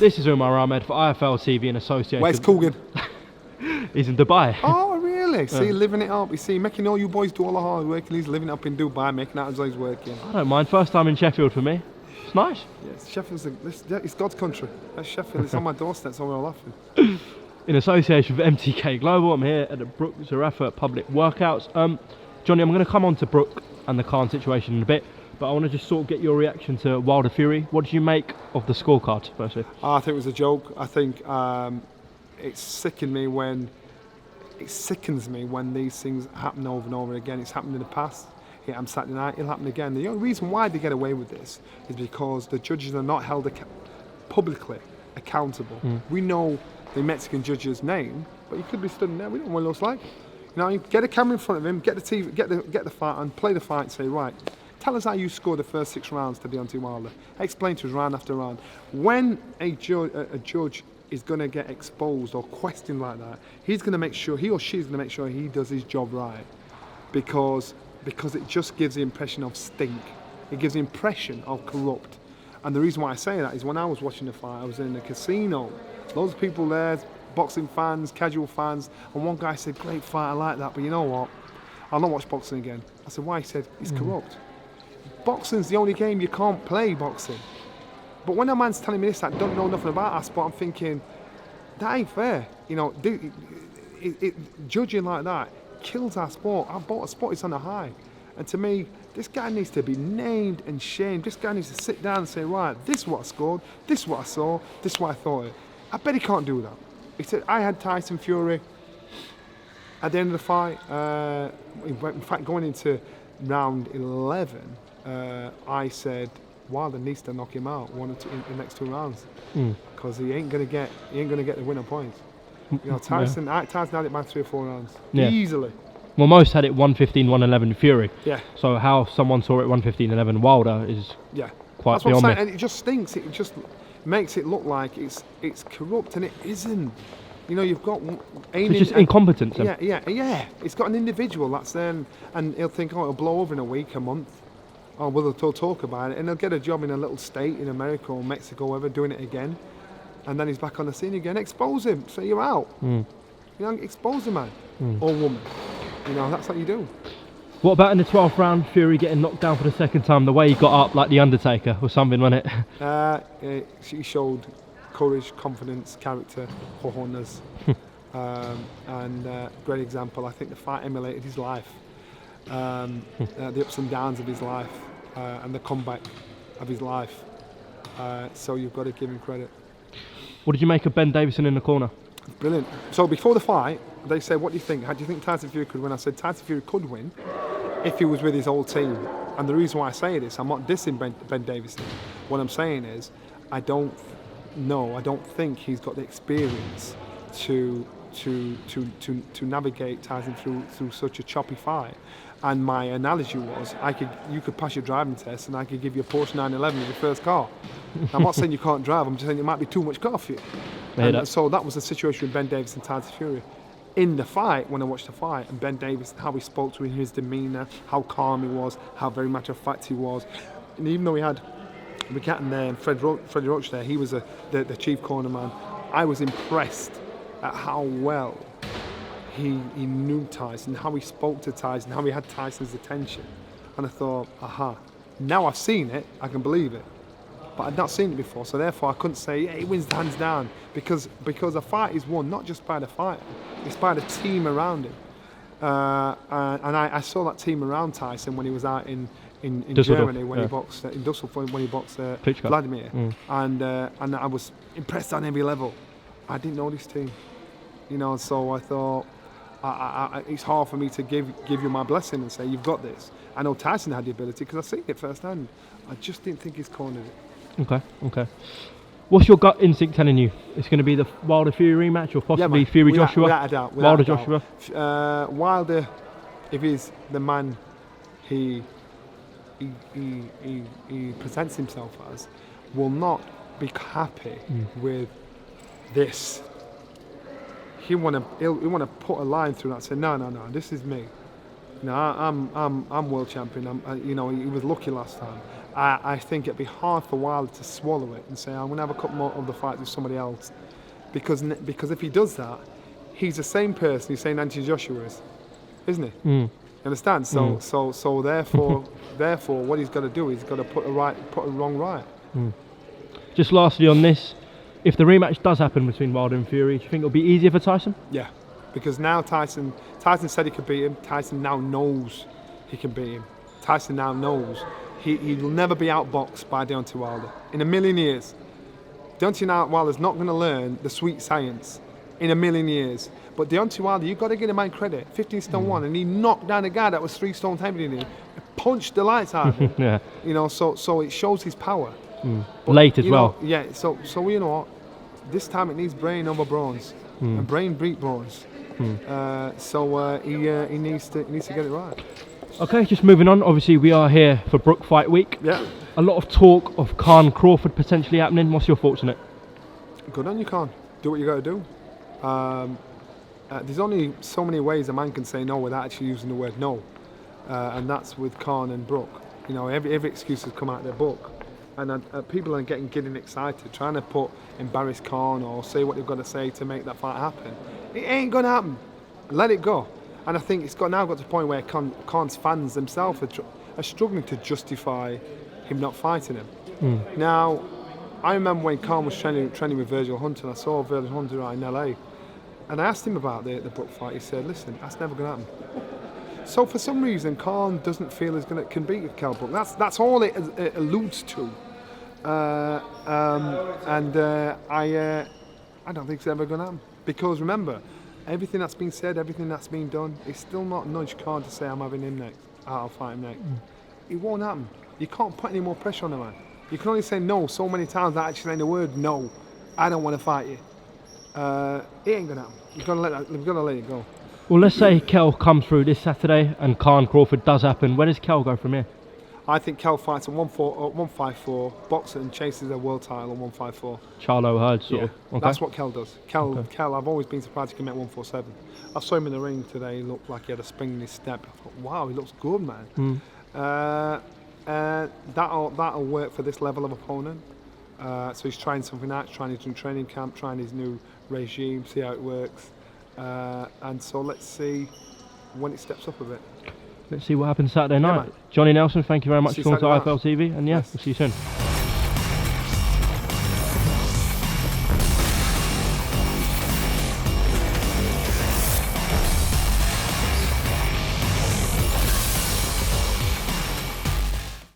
This is UMAR AHMED for IFL TV in association. Where's Coogan? He's in Dubai. Oh, really? See, living it up. You see, making all you boys do all the hard work, and he's living up in Dubai, making out as though he's working. I don't mind. First time in Sheffield for me. It's nice. Yes, Sheffield's it's God's country. That's Sheffield. It's on my doorstep, so we're all laughing. In association with MTK Global, I'm here at the Brook Zarafa Public Workouts. Johnny, I'm going to come on to Brook and the Khan situation in a bit, but I want to just sort of get your reaction to Wilder Fury. What did you make of the scorecard, firstly? I think it was a joke. I think it sickens me when these things happen over and over again. It's happened in the past. It happened Saturday night. It'll happen again. The only reason why they get away with this is because the judges are not held publicly accountable. We know the Mexican judge's name, but he could be stood in there. We don't know what he looks like. You know, you get a camera in front of him, get the TV, get the fight, and play the fight. And say, right, tell us how you scored the first 6 rounds to Deontay Wilder. Explain to us round after round. When a judge is going to get exposed or questioned like that, he's going to make sure, he or she's going to make sure he does his job right, because it just gives the impression of stink. It gives the impression of corrupt. And the reason why I say that is when I was watching the fight, I was in a casino. Loads of people there, boxing fans, casual fans, and one guy said, great fight, I like that, but you know what? I'll not watch boxing again. I said, why? He said, it's corrupt. Boxing's the only game you can't play boxing. But when a man's telling me this, I don't know nothing about our sport, I'm thinking, that ain't fair. You know, judging like that kills our sport. Our sport is on a high. And to me, this guy needs to be named and shamed. This guy needs to sit down and say, right, this is what I scored, this is what I saw, this is what I thought. I bet he can't do that. He said, I had Tyson Fury at the end of the fight. In fact, going into round 11, I said, Wilder needs to knock him out in the next 2 rounds, because he ain't gonna get the winner points. You know, Tyson had it by 3 or 4 rounds easily. Well, most had it 115-111 Fury. Yeah. So how someone saw it 115-11 Wilder is quite That's what I'm beyond saying. me. And it just stinks. It just makes it look like it's corrupt, and it isn't. You know, you've got it's just incompetence. Yeah. It's got an individual that's there, and he'll think, oh, it'll blow over in a week, a month. Oh, well, they'll talk about it, and he'll get a job in a little state in America or Mexico, wherever, doing it again, and then he's back on the scene again. Expose him, so you're out. You know, expose the man or woman. You know, that's what you do. What about in the 12th round, Fury getting knocked down for the 2nd time? The way he got up like the Undertaker or something, wasn't it? He showed courage, confidence, character, cojones, and great example. I think the fight emulated his life, the ups and downs of his life, and the comeback of his life. So you've got to give him credit. What did you make of Ben Davison in the corner? Brilliant. So before the fight, they said, what do you think? How do you think Tyson Fury could win? I said, Tyson Fury could win if he was with his whole team. And the reason why I say this, I'm not dissing Ben Davison. What I'm saying is, I don't think he's got the experience to navigate Tyson through such a choppy fight. And my analogy was, you could pass your driving test, and I could give you a Porsche 911 as your first car. I'm not saying you can't drive. I'm just saying it might be too much car for you. And so that was the situation with Ben Davison and Tyson Fury. In the fight, when I watched the fight, and Ben Davison, how he spoke to him, his demeanour, how calm he was, how very matter of fact he was, and even though he had McCatton there and Freddie Roach there, he was the chief corner man. I was impressed at how well he knew Tyson, how he spoke to Tyson, how he had Tyson's attention. And I thought, aha, now I've seen it, I can believe it. But I'd not seen it before, so therefore I couldn't say, yeah, he wins hands down, because a fight is won not just by the fighter, it's by the team around him. And I saw that team around Tyson when he was out in Germany, when he boxed in Düsseldorf, when he boxed Vladimir, and I was impressed on every level. I didn't know this team, you know, so I thought it's hard for me to give you my blessing and say you've got this. I know Tyson had the ability because I've seen it firsthand. I just didn't think he's cornered it. Okay. What's your gut instinct telling you? It's going to be the Wilder Fury rematch, or possibly Fury Joshua? Without a doubt. Wilder Joshua. Wilder, if he's the man he presents himself as, will not be happy with this. He'll want to put a line through that and say, no, this is me. No, I'm world champion. You know, he was lucky last time. I think it'd be hard for Wilder to swallow it and say, I'm going to have a couple more of the fights with somebody else. Because if he does that, he's the same person he's saying Anthony Joshua is, isn't he? You understand? So therefore, what he's got to do is he's got to put a wrong right. Just lastly on this, if the rematch does happen between Wilder and Fury, do you think it'll be easier for Tyson? Yeah, because now Tyson said he could beat him. Tyson now knows he can beat him. Tyson now knows he will never be outboxed by Deontay Wilder in a million years. Deontay Wilder's not going to learn the sweet science in a million years. But Deontay Wilder, you've got to give him man credit. 15 stone 1, and he knocked down a guy that was 3 stone heavier than him, punched the lights out of him. Yeah. You know, so it shows his power. But, late as well. Yeah. So you know what? This time it needs brain over bronze, and brain beat bronze. So he needs to get it right. Okay, just moving on. Obviously, we are here for Brook Fight Week. Yeah. A lot of talk of Khan Crawford potentially happening. What's your thoughts on it? Good on you, Khan. Do what you got to do. There's only so many ways a man can say no without actually using the word no, and that's with Khan and Brook. You know, every excuse has come out of their book, and people are getting excited, trying to embarrass Khan or say what they've got to say to make that fight happen. It ain't gonna happen. Let it go. And I think it's now got to the point where Khan's fans themselves are struggling to justify him not fighting him. Now, I remember when Khan was training with Virgil Hunter, and I saw Virgil Hunter out in LA, and I asked him about the Brook fight. He said, listen, that's never going to happen. So for some reason, Khan doesn't feel can beat Kell Brook. That's all it alludes to. I don't think it's ever going to happen. Because remember, everything that's been said, everything that's been done, it's still not nudged Khan to say, I'm having him next. I'll fight him next. It won't happen. You can't put any more pressure on the man. You can only say no so many times that actually saying the word no. I don't want to fight you. It ain't gonna happen. You've got to let it go. Well, let's say Kell comes through this Saturday and Khan Crawford does happen. Where does Kell go from here? I think Kell fights at 154, boxer, and chases a world title at 154. Charlo Hurd sort of. Okay. That's what Kell does. Kell, I've always been surprised he can make 147. I saw him in the ring today. He looked like he had a spring in his step. I thought, wow, he looks good, man. That'll work for this level of opponent. So he's trying something out, trying his new training camp, trying his new regime, see how it works. And so let's see when it steps up a bit. Let's see what happens Saturday night. Johnny Nelson, thank you very much for coming to IFL TV, and we'll see you soon.